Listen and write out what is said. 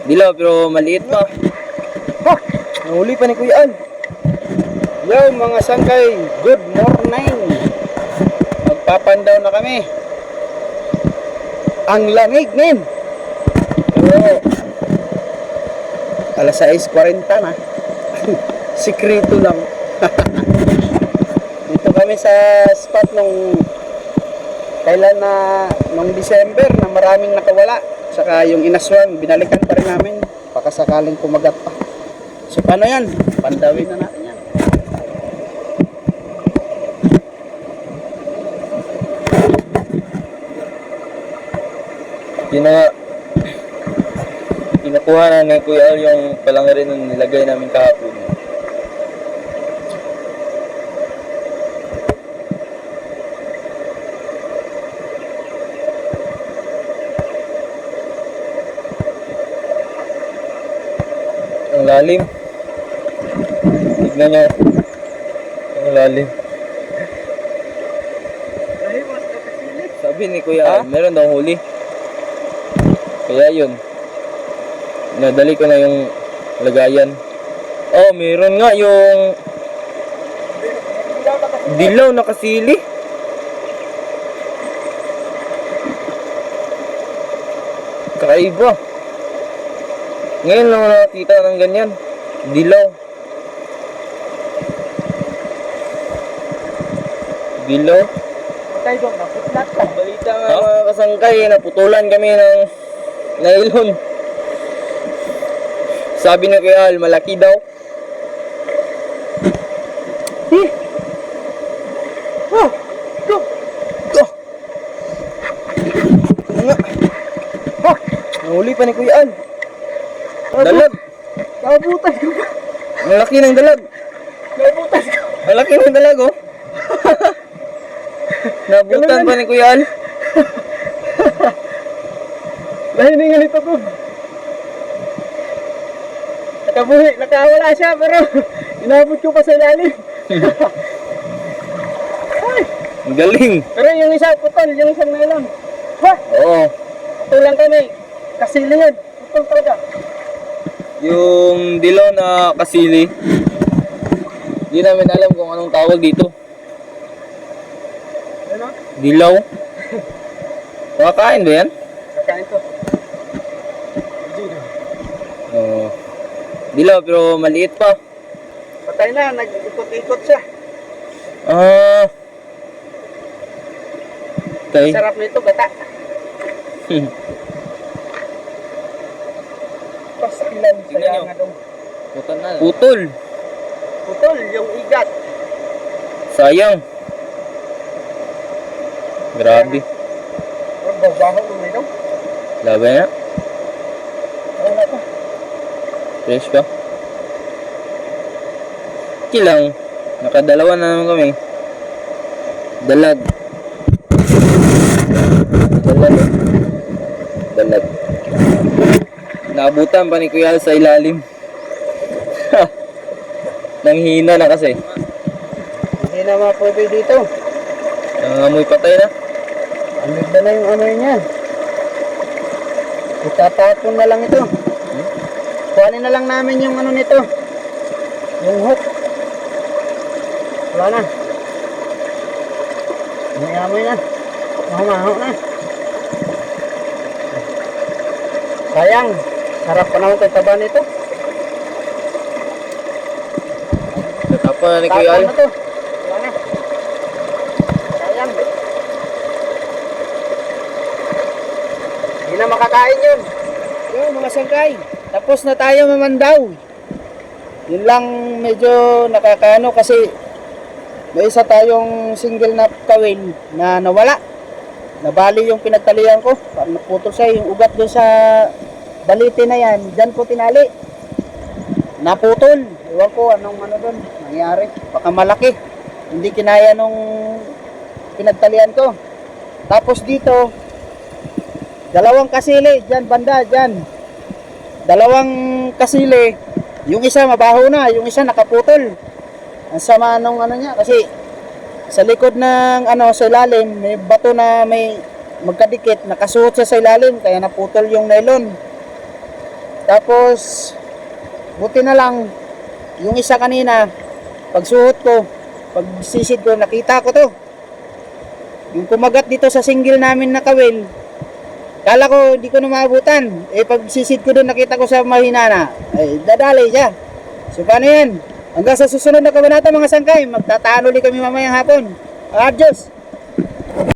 Dilaw pero maliit pa. Ha! Nahuli pa ni Kuya Al. Yo mga sangkay, good morning. Magpapandaw na kami. Ang lamig nin. Pero alas 6:40 na. Sikreto lang. Dito kami sa spot nung kailan na nung December na maraming nakawala. Saka yung inaswang, binalikan pa rin namin. Pakasakaling kumagat pa. So paano yan? Pandawin na natin yan. Kinukuha na ni Kuya Al yung palangarin na nilagay namin kahapon. Ang lalim. Tignan nyo. Ang lalim. Sabi ni Kuya Al, meron daw huli. Kaya yun. Nadali ko na yung lagayan. Oh, meron nga yung dilaw na kasili. Kakaiba. Ngayon lang nakita ng ganyan. Dilaw. Dilaw. Patay doon, naputlat ka. Balita nga mga kasangkay, naputulan kami ng nailon. Sabi na Kuya Al, malaki daw. Oh! Go! Go! Nga. Ha! Nahuli pa ni Kuya Al. Dalag. Nakabutas ko ba? Ang laki ng dalag. Nakabutas ko. Ang laki ng dalag, oh. Nabutan pa ni Kuya Al. Nahiningan ito ko. Nakabuhi, nakawala siya pero inabot ko pa sa ilalim. Ay, Ang galing. pero yung isa putol, yung isang nylon. Ha? Oo. Putulan kami. Kasili yan. Putol talaga. Yung dilaw na kasili. Hindi namin alam kung anong tawag dito. Ano? Dilaw. Makakain ba yan? Kakain to. Oo. Dilaw pero maliit pa. Patay na, nag-ikot-ikot siya. Ah. Okay. Sarap nito, gata. Pastilan Tingnan saya nyo. nga daw. Putol. Putol, yung igat. Sayang. Grabe. Ang babaho mo na daw. Laban na. Wala pa. Fresh pa. Okay lang. Nakadalawa na naman kami. Dalag. Dalag. Dalag. Naabutan pa ni Kuya Al sa ilalim. Nanghina na kasi. Hindi na mapwede dito. Nangangamoy patay na. Amig na yung amoy niya. Itatapon na lang ito. Kuhanin na lang namin yung ano nito. Yung hook. Wala na. May amoy na. Mahumaho na. Sayang. Sarap pa naman itong taba nito. Natapon na ni Kuya Al. Tapon na to. Wala na. Sayang. Hindi na makakain yun. Yun mga sangkay. Tapos na tayo mamandaw. Yun lang medyo nakakaano kasi may isa tayong single na kawin na nawala. Nabali yung pinagtalian ko. Naputol siya yung ugat doon sa balite na yan. Diyan ko tinali. Naputol. Ewan ko anong ano doon nangyari. Baka malaki. Hindi kinaya nung pinagtalian ko. Tapos dito, dalawang kasili. Diyan banda, diyan. Dalawang kasili. Yung isa mabaho na, yung isa nakaputol. Ang sama nung ano niya kasi sa likod ng ano sa ilalim may bato na may magkadikit, nakasuot siya sa ilalim kaya naputol yung nylon. Tapos, buti na lang, yung isa kanina, pagsuot ko, pagsisid ko, nakita ko to. Yung kumagat dito sa single namin na kawil, kala ko hindi ko na maabutan. Eh pagsisid ko doon, nakita ko sa mahina na, ay dadali siya. So paano yan? Hanggang sa susunod na kabanata mga sangkay, magtatalo ulit kami mamayang hapon. Adios!